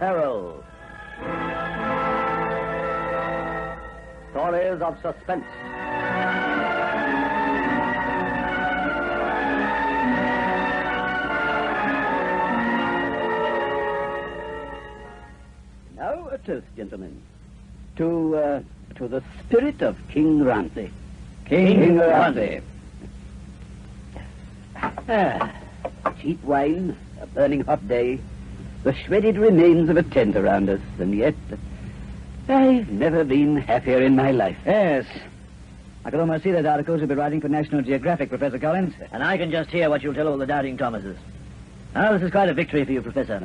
Peril. Stories of suspense. Now a toast, gentlemen, to the spirit of King Ramses. King Ramses. Cheap wine, a burning hot day, the shredded remains of a tent around us, and yet I've never been happier in my life. Yes. I could almost see those articles you'll be writing for National Geographic, Professor Collins. And I can just hear what you'll tell all the doubting Thomases. Now, this is quite a victory for you, Professor.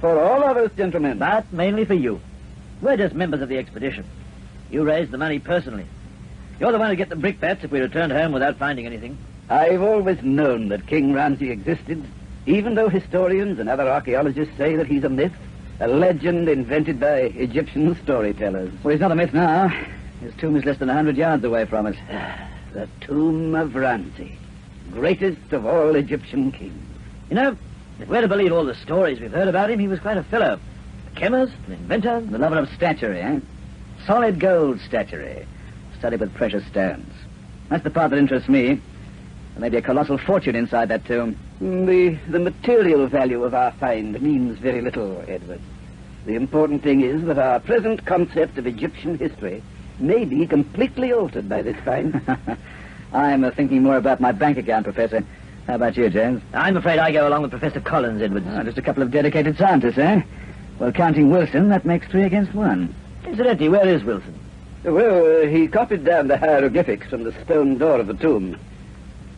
For all of us, gentlemen. But mainly for you. We're just members of the expedition. You raised the money personally. You're the one who get the brickbats if we returned home without finding anything. I've always known that King Ramses existed, even though historians and other archaeologists say that he's a myth, a legend invented by Egyptian storytellers. Well, he's not a myth now. His tomb is less than 100 yards away from us. The tomb of Ramses, greatest of all Egyptian kings. You know, if we're to believe all the stories we've heard about him, he was quite a fellow. A chemist, an inventor. The lover of statuary, eh? Solid gold statuary, studded with precious stones. That's the part that interests me. There may be a colossal fortune inside that tomb. The material value of our find means very little, Edward. The important thing is that our present concept of Egyptian history may be completely altered by this find. I'm thinking more about my bank account, Professor. How about you, James? I'm afraid I go along with Professor Collins, Edwards. Just a couple of dedicated scientists, eh? Well, counting Wilson, that makes 3 against 1. Incidentally, where is Wilson? Well, he copied down the hieroglyphics from the stone door of the tomb.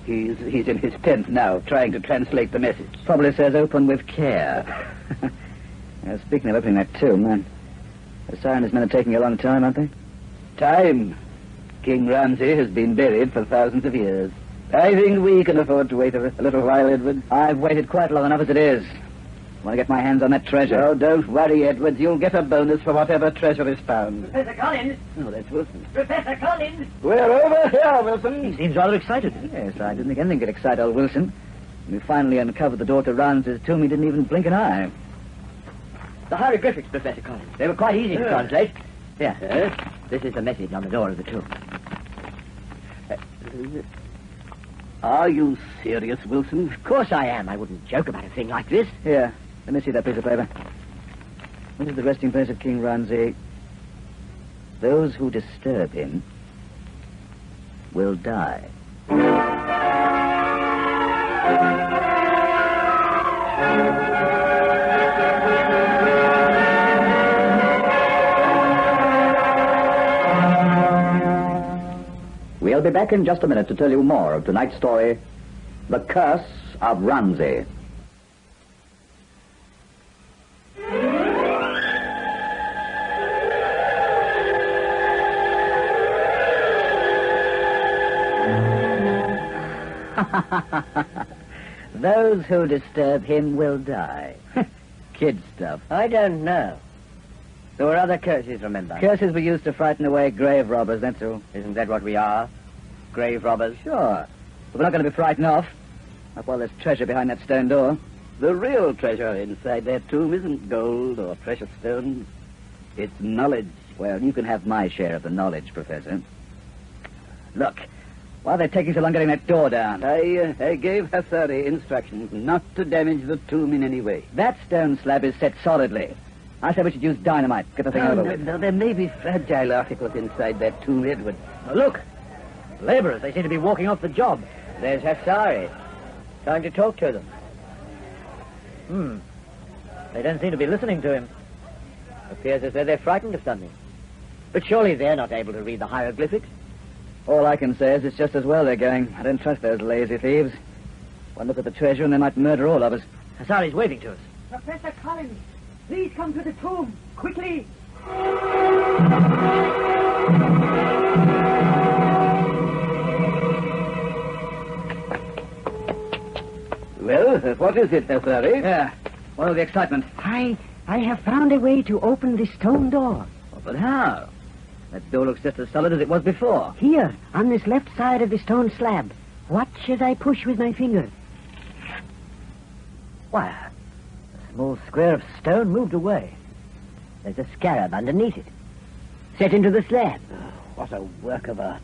He's in his tent now, trying to translate the message. Probably says open with care. Speaking of opening that tomb, the Sirenist men are taking a long time, aren't they? Time. King Ramses has been buried for thousands of years. I think we can afford to wait a little while, Edward. I've waited quite long enough as it is. I want to get my hands on that treasure. Oh, don't worry, Edwards. You'll get a bonus for whatever treasure is found. Professor Collins! Oh, that's Wilson. Professor Collins! We're over here, Wilson. He seems rather excited. Yes, I didn't think anything could excite old Wilson. When we finally uncovered the door to Ramses' tomb, he didn't even blink an eye. The hieroglyphics, Professor Collins. They were quite easy to translate. Here. This is the message on the door of the tomb. Are you serious, Wilson? Of course I am. I wouldn't joke about a thing like this. Here, let me see that piece of paper. This is the resting place of King Ramses. Those who disturb him will die. We'll be back in just a minute to tell you more of tonight's story, The Curse of Ramses. Those who disturb him will die. Kid stuff. I don't know. There were other curses, remember? Curses were used to frighten away grave robbers, that's all. Isn't that what we are? Grave robbers? Sure. But we're not going to be frightened off. Not while there's treasure behind that stone door. The real treasure inside that tomb isn't gold or precious stones. It's knowledge. Well, you can have my share of the knowledge, Professor. Look, why are they taking so long getting that door down? I gave Hassari instructions not to damage the tomb in any way. That stone slab is set solidly. I said we should use dynamite. Get the thing over with. No, there may be fragile articles inside that tomb, Edward. Now look, laborers, they seem to be walking off the job. There's Hassari. Time to talk to them. They don't seem to be listening to him. Appears as though they're frightened of something. But surely they're not able to read the hieroglyphics. All I can say is it's just as well they're going. I don't trust those lazy thieves. One look at the treasure and they might murder all of us. Hassari's waving to us. Professor Collins, please come to the tomb, quickly. Well, what is it, Hassari? Yeah. What of the excitement? I have found a way to open the stone door. Oh, but how? That door looks just as solid as it was before. Here, on this left side of the stone slab. Watch as I push with my finger. Why, a small square of stone moved away. There's a scarab underneath it, set into the slab. What a work of art.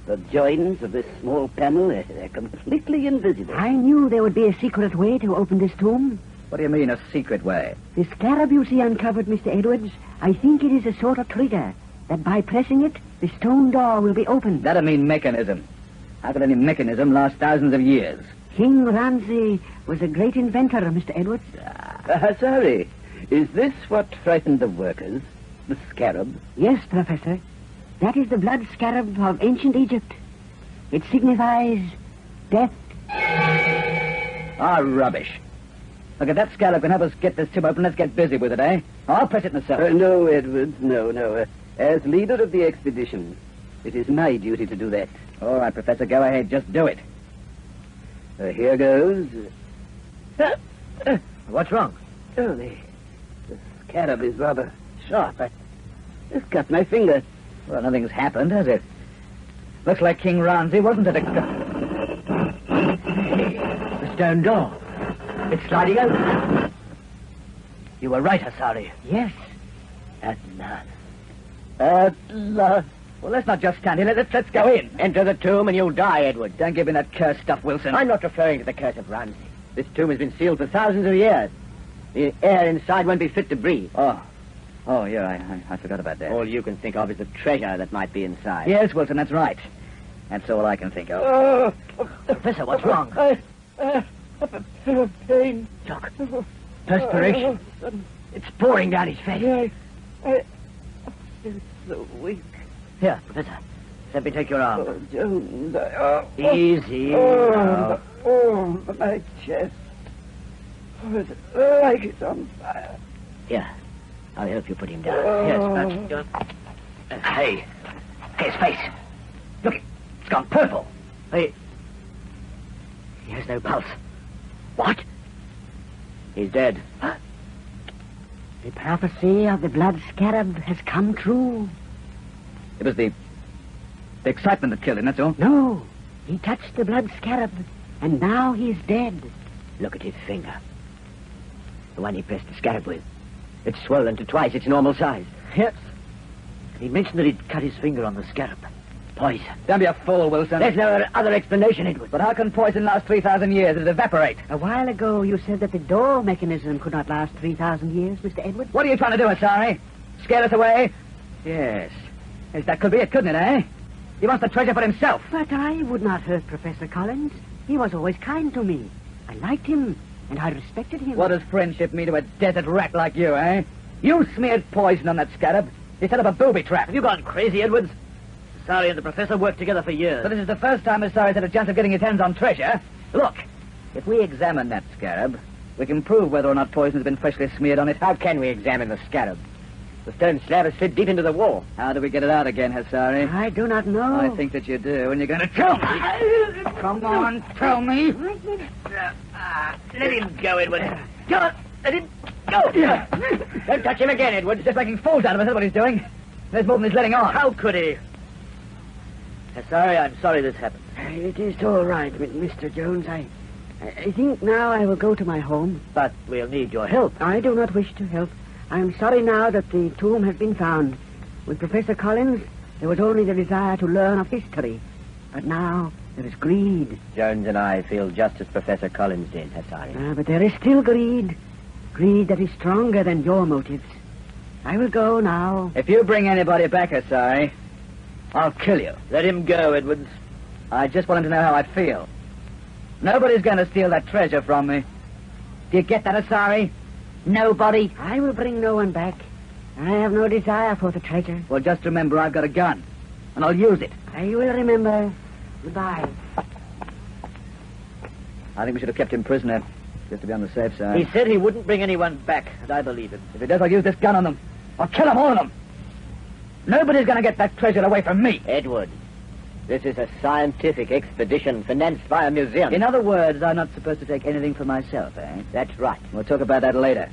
The joins of this small panel, they're completely invisible. I knew there would be a secret way to open this tomb. What do you mean, a secret way? The scarab you see uncovered, Mr. Edwards, I think it is a sort of trigger, that by pressing it, the stone door will be opened. That'll mean mechanism. How could any mechanism last thousands of years? King Ramses was a great inventor, Mr. Edwards. Sorry. Is this what frightened the workers? The scarab? Yes, Professor. That is the blood scarab of ancient Egypt. It signifies death. Ah, rubbish. Look, if that scarab can help us get this tomb open, let's get busy with it, eh? I'll press it myself. No, Edwards, no. As leader of the expedition, it is my duty to do that. All right, Professor, go ahead. Just do it. Here goes. What's wrong? Oh, the scarab is rather sharp. I just cut my finger. Well, nothing's happened, has it? Looks like King Ramses wasn't it? The stone door. It's sliding open. You were right, Hasari. Yes. At last. At last. Well, let's not just stand here. Let's go in. Enter the tomb and you'll die, Edward. Don't give me that cursed stuff, Wilson. I'm not referring to the curse of Ramses. This tomb has been sealed for thousands of years. The air inside won't be fit to breathe. Oh, yeah, I forgot about that. All you can think of is the treasure that might be inside. Yes, Wilson, that's right. That's all I can think of. Professor, what's wrong? I have pain. Look, perspiration. It's pouring down his face. I feel so weak. Here, Professor, let me take your arm. Oh, Jones, Easy. My chest. It's like it's on fire. Here, I'll help you put him down. Yes, hey, his face. Look, it's gone purple. He has no pulse. What? He's dead. The prophecy of the blood scarab has come true. It was the excitement that killed him, that's all. No, he touched the blood scarab, and now he's dead. Look at his finger. The one he pressed the scarab with. It's swollen to twice its normal size. Yes. He mentioned that he'd cut his finger on the scarab. Poison. Don't be a fool, Wilson. There's no other explanation, Edward. But how can poison last 3,000 years? It'll evaporate. A while ago, you said that the door mechanism could not last 3,000 years, Mr. Edwards. What are you trying to do, Asari? Scare us away? Yes, that could be it, couldn't it, eh? He wants the treasure for himself. But I would not hurt Professor Collins. He was always kind to me. I liked him, and I respected him. What does friendship mean to a desert rat like you, eh? You smeared poison on that scarab. You set up a booby trap. Have you gone crazy, Edwards? Asari and the professor worked together for years. But this is the first time Asari's had a chance of getting his hands on treasure. Look, if we examine that scarab, we can prove whether or not poison has been freshly smeared on it. How can we examine the scarab? The stone slab has slid deep into the wall. How do we get it out again, Hasari? I do not know. I think that you do, and you're going to tell me. Come on, tell me. Let him go, Edward. Go on, let him go. Don't touch him again, Edward. He's just making fools out of us, that's what he's doing. There's more than he's letting on. How could he? I'm sorry this happened. It is all right, Mr. Jones. I think now I will go to my home. But we'll need your help. I do not wish to help. I am sorry now that the tomb has been found. With Professor Collins, there was only the desire to learn of history. But now there is greed. Jones and I feel just as Professor Collins did, Hasari. But there is still greed. Greed that is stronger than your motives. I will go now. If you bring anybody back, Asari, I'll kill you. Let him go, Edwards. I just want him to know how I feel. Nobody's going to steal that treasure from me. Do you get that, Asari? Nobody. I will bring no one back. I have no desire for the treasure. Well, just remember I've got a gun, and I'll use it. I will remember. Goodbye. I think we should have kept him prisoner, just to be on the safe side. He said he wouldn't bring anyone back, and I believe him. If he does, I'll use this gun on them. I'll kill them, all of them. Nobody's going to get that treasure away from me. Edward, this is a scientific expedition financed by a museum. In other words, I'm not supposed to take anything for myself, eh? That's right. We'll talk about that later.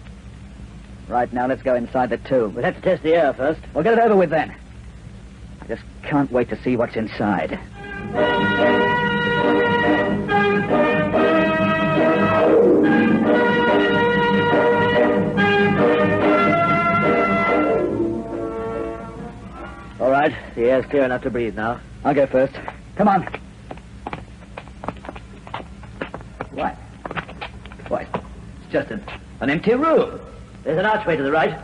Right now, let's go inside the tomb. We'll have to test the air first. We'll get it over with then. I just can't wait to see what's inside. The air's clear enough to breathe now. I'll go first. Come on. What? What? It's just an empty room. There's an archway to the right,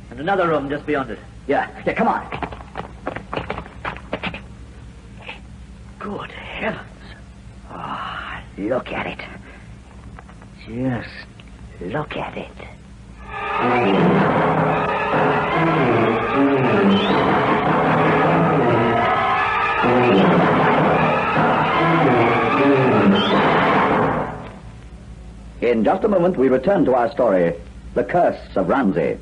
and another room just beyond it. Yeah, come on. Good heavens. Oh, look at it. Just look at it. In just a moment, we return to our story, The Curse of Ramses.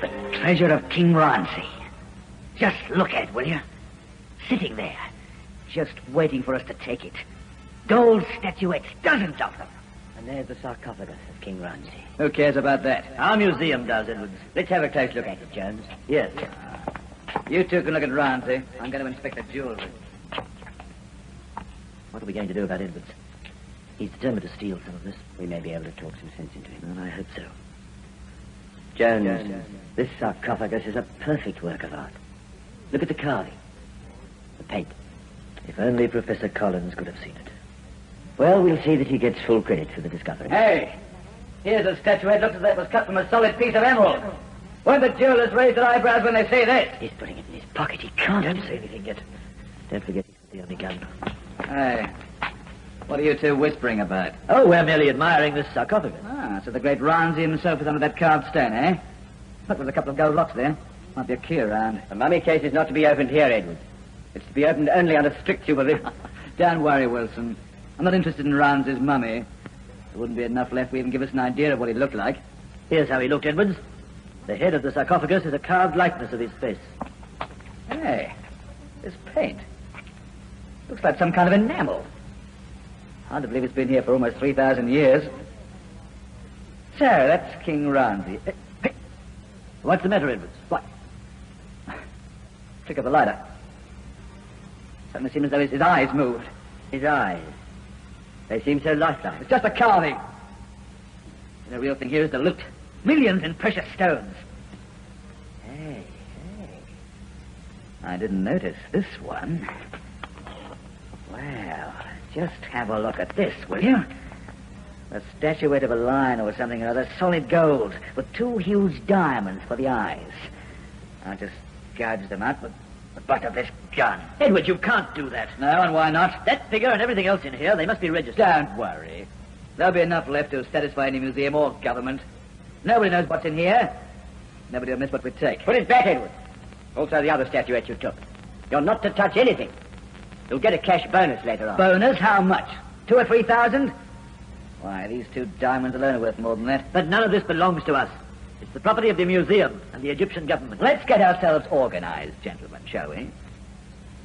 The treasure of King Ramses. Just look at it, will you? Sitting there, just waiting for us to take it. Gold statuettes, dozens of them. And there's the sarcophagus of King Ramses. Who cares about that? Our museum does, Edwards. Let's have a close look at it, Jones. Yes. You two can look at Ramsey. I'm going to inspect the jewelry. What are we going to do about Edwards? He's determined to steal some of this. We may be able to talk some sense into him. Well, I hope so. Jones, this sarcophagus is a perfect work of art. Look at the carving. The paint. If only Professor Collins could have seen it. Well, we'll see that he gets full credit for the discovery. Hey, here's a statuette. Looks as though it was cut from a solid piece of emerald. Won't the jewelers raise their eyebrows when they see this? He's putting it in his pocket. He can't. Don't say anything yet. Don't forget he's got the only gun. Hey, what are you two whispering about? Oh, we're merely admiring this sarcophagus. Ah, so the great Ramsey himself is under that carved stone, eh? Look, there's a couple of gold locks there. Might be a key around. The mummy case is not to be opened here, Edwards. It's to be opened only under strict supervision. Don't worry, Wilson. I'm not interested in Ramsey's mummy. There wouldn't be enough left to even give us an idea of what he looked like. Here's how he looked, Edwards. The head of the sarcophagus is a carved likeness of his face. Hey, this paint. Looks like some kind of enamel. Hard to believe it's been here for almost 3,000 years. So, that's King Ramsey. Hey. What's the matter, Edwards? What? Flick of the lighter. Suddenly seems as though his eyes moved. His eyes. They seem so lifelike. It's just a carving. The real thing here is the loot. Millions in precious stones. Hey. I didn't notice this one. Well, just have a look at this, will you? A statuette of a lion or something or other, solid gold, with two huge diamonds for the eyes. I'll just gouge them out with the butt of this gun. Edwards, you can't do that. No, and why not? That figure and everything else in here, they must be registered. Don't worry. There'll be enough left to satisfy any museum or government. Nobody knows what's in here. Nobody will miss what we take. Put it back, Edwards. Also the other statuette you took. You're not to touch anything. You'll get a cash bonus later on. Bonus? How much? 2,000 or 3,000? Why, these two diamonds alone are worth more than that. But none of this belongs to us. It's the property of the museum and the Egyptian government. Let's get ourselves organized, gentlemen, shall we?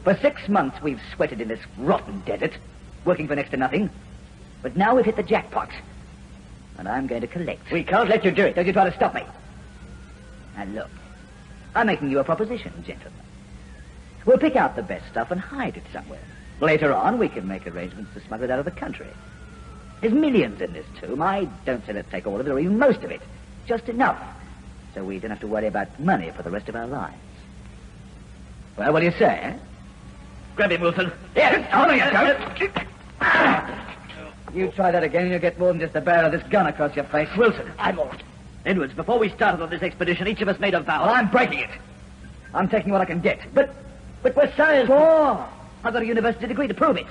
For 6 months we've sweated in this rotten desert, working for next to nothing. But now we've hit the jackpot. And I'm going to collect. We can't let you do it. Don't you try to stop me. Now look, I'm making you a proposition, gentlemen. We'll pick out the best stuff and hide it somewhere. Later on, we can make arrangements to smuggle it out of the country. There's millions in this tomb. I don't say let's take all of it or even most of it. Just enough. So we don't have to worry about money for the rest of our lives. Well, what do you say, eh? Grab him, Wilson. Yes, you don't. You try that again and you'll get more than just the barrel of this gun across your face. Wilson, I'm all right. Edwards, before we started on this expedition, each of us made a vow. Well, I'm breaking it. I'm taking what I can get. But we're science. Oh, I've got a university degree to prove it.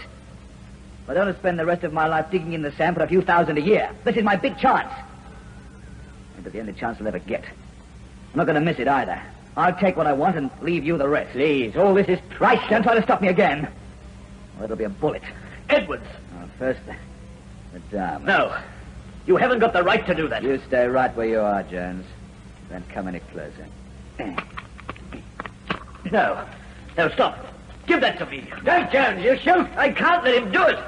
I don't want to spend the rest of my life digging in the sand for a few thousand a year. This is my big chance. But the only chance I'll ever get. I'm not going to miss it either. I'll take what I want and leave you the rest. Please, all this is priceless. Don't try to stop me again. Or it'll be a bullet. Edwards! First, the diamond. No. You haven't got the right to do that. You stay right where you are, Jones. Don't come any closer. No. No, stop. Give that to me. Don't, Jones, you shoot. I can't let him do it.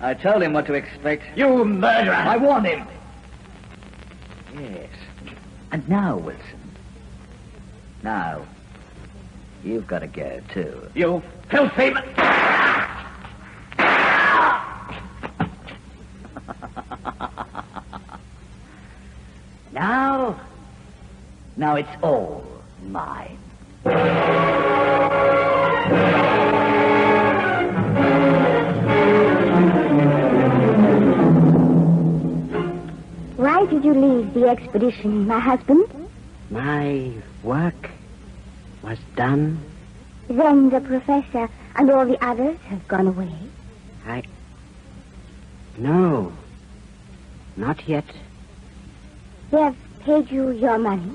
I told him what to expect. You murderer. I warned him. Yes. And now, Wilson. Now, You've got to go, too. You filthy... Now it's all mine. Why did you leave the expedition, my husband? My work was done. Then the professor and all the others have gone away. No. Not yet. They have paid you your money?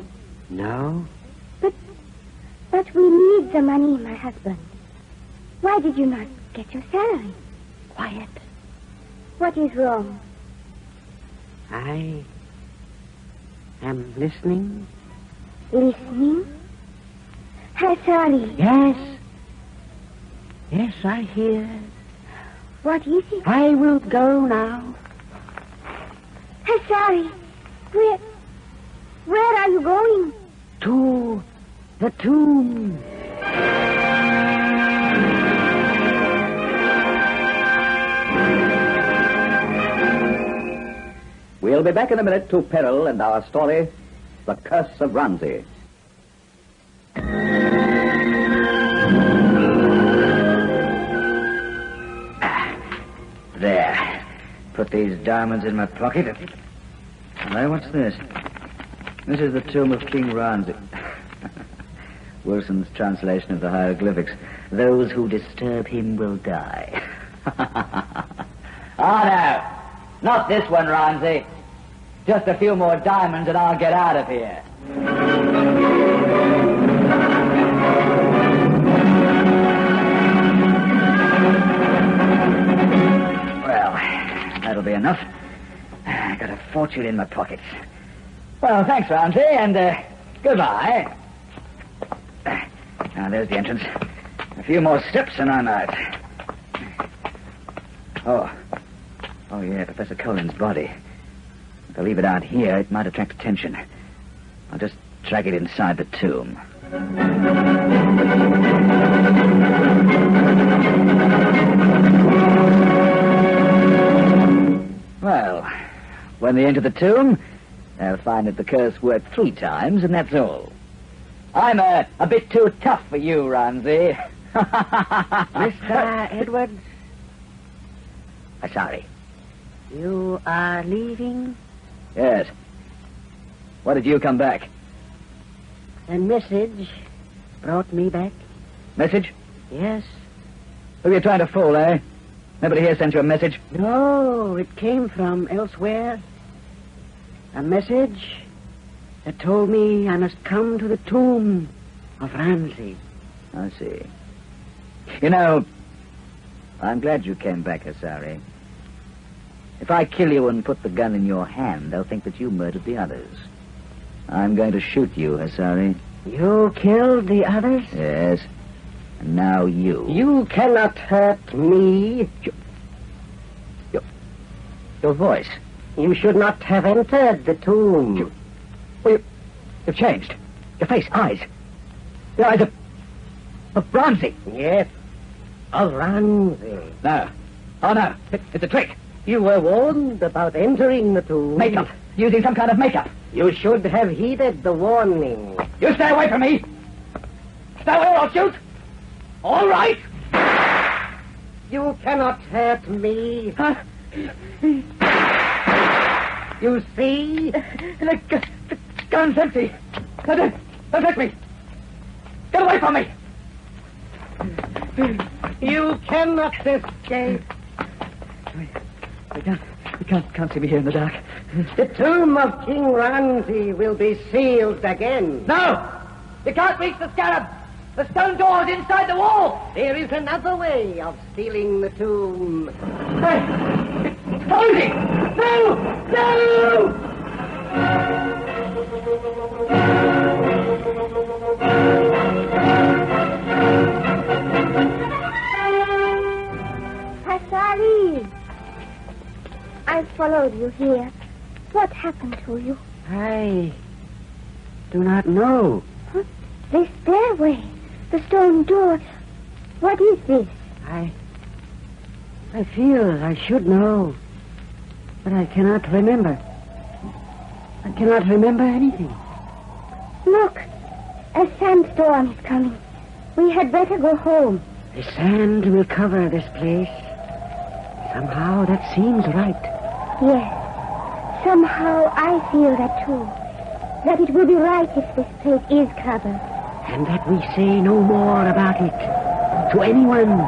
No. But we need the money, my husband. Why did you not get your salary? Quiet. What is wrong? I am listening. Listening? Sorry. Yes. Yes, I hear. What is it? I will go now. Sorry. Where are you going? To the tomb. We'll be back in a minute to Peril and our story, The Curse of Ramses. There. Put these diamonds in my pocket. Hello, what's this? This is the tomb of King Ramses. Wilson's translation of the hieroglyphics. Those who disturb him will die. No. Not this one, Ramses. Just a few more diamonds and I'll get out of here. Well, that'll be enough. I got a fortune in my pockets. Well, thanks, Ramsey, and goodbye. Now, there's the entrance. A few more steps and I'm out. Oh, yeah, Professor Collins' body. If I leave it out here, it might attract attention. I'll just drag it inside the tomb. Well, when they enter the tomb, they'll find that the curse worked 3 times, and that's all. I'm a bit too tough for you, Ramsey. Mr. Edwards, Sorry. you are leaving? Yes. Why did you come back? A message brought me back. Message? Yes. Who are you trying to fool, eh? Nobody here sent you a message? No, it came from elsewhere. A message that told me I must come to the tomb of Ramses. I see. You know, I'm glad you came back, Asari. If I kill you and put the gun in your hand, they'll think that you murdered the others. I'm going to shoot you, Asari. You killed the others? Yes. And now you. You cannot hurt me. Your voice. You should not have entered the tomb. You've changed. Your face, eyes. Your eyes of Ramsey. Yes, of Ramses. No. Oh, no. It's a trick. You were warned about entering the tomb. Makeup. Using some kind of makeup. You should have heeded the warning. You stay away from me. Stay away or I'll shoot. All right. You cannot hurt me. You see? The gun's empty. Don't hit me. Get away from me. You cannot escape. You can't see me here in the dark. The tomb of King Ramses will be sealed again. No! You can't reach the scarab. The stone door's inside the wall. There is another way of sealing the tomb. Hey! It's closing! No! No! Hasari! I followed you here. What happened to you? I do not know. This stairway. The stone door. What is this? I feel I should know, but I cannot remember. I cannot remember anything. Look, a sandstorm is coming. We had better go home. The sand will cover this place. Somehow that seems right. Yes, somehow I feel that too. That it will be right if this place is covered. And that we say no more about it to anyone.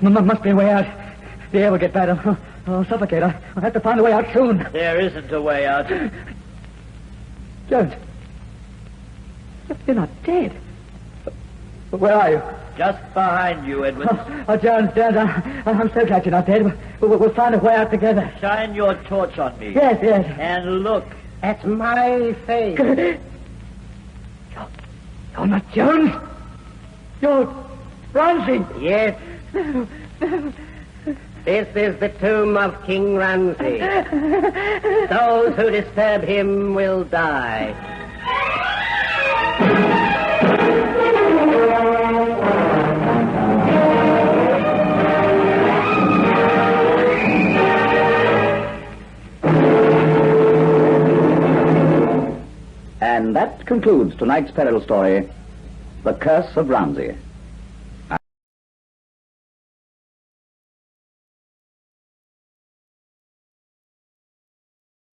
Must be a way out. The air will get bad. I'll suffocate. I'll have to find a way out soon. There isn't a way out. Jones, you're not dead. Where are you? Just behind you, Edward. Jones, I'm so glad you're not dead. We'll find a way out together. Shine your torch on me. Yes. And look. That's my face. You're not Jones. You're Ramses. Yes. This is the tomb of King Ramses. Those who disturb him will die. And that concludes tonight's Peril story, The Curse of Ramses.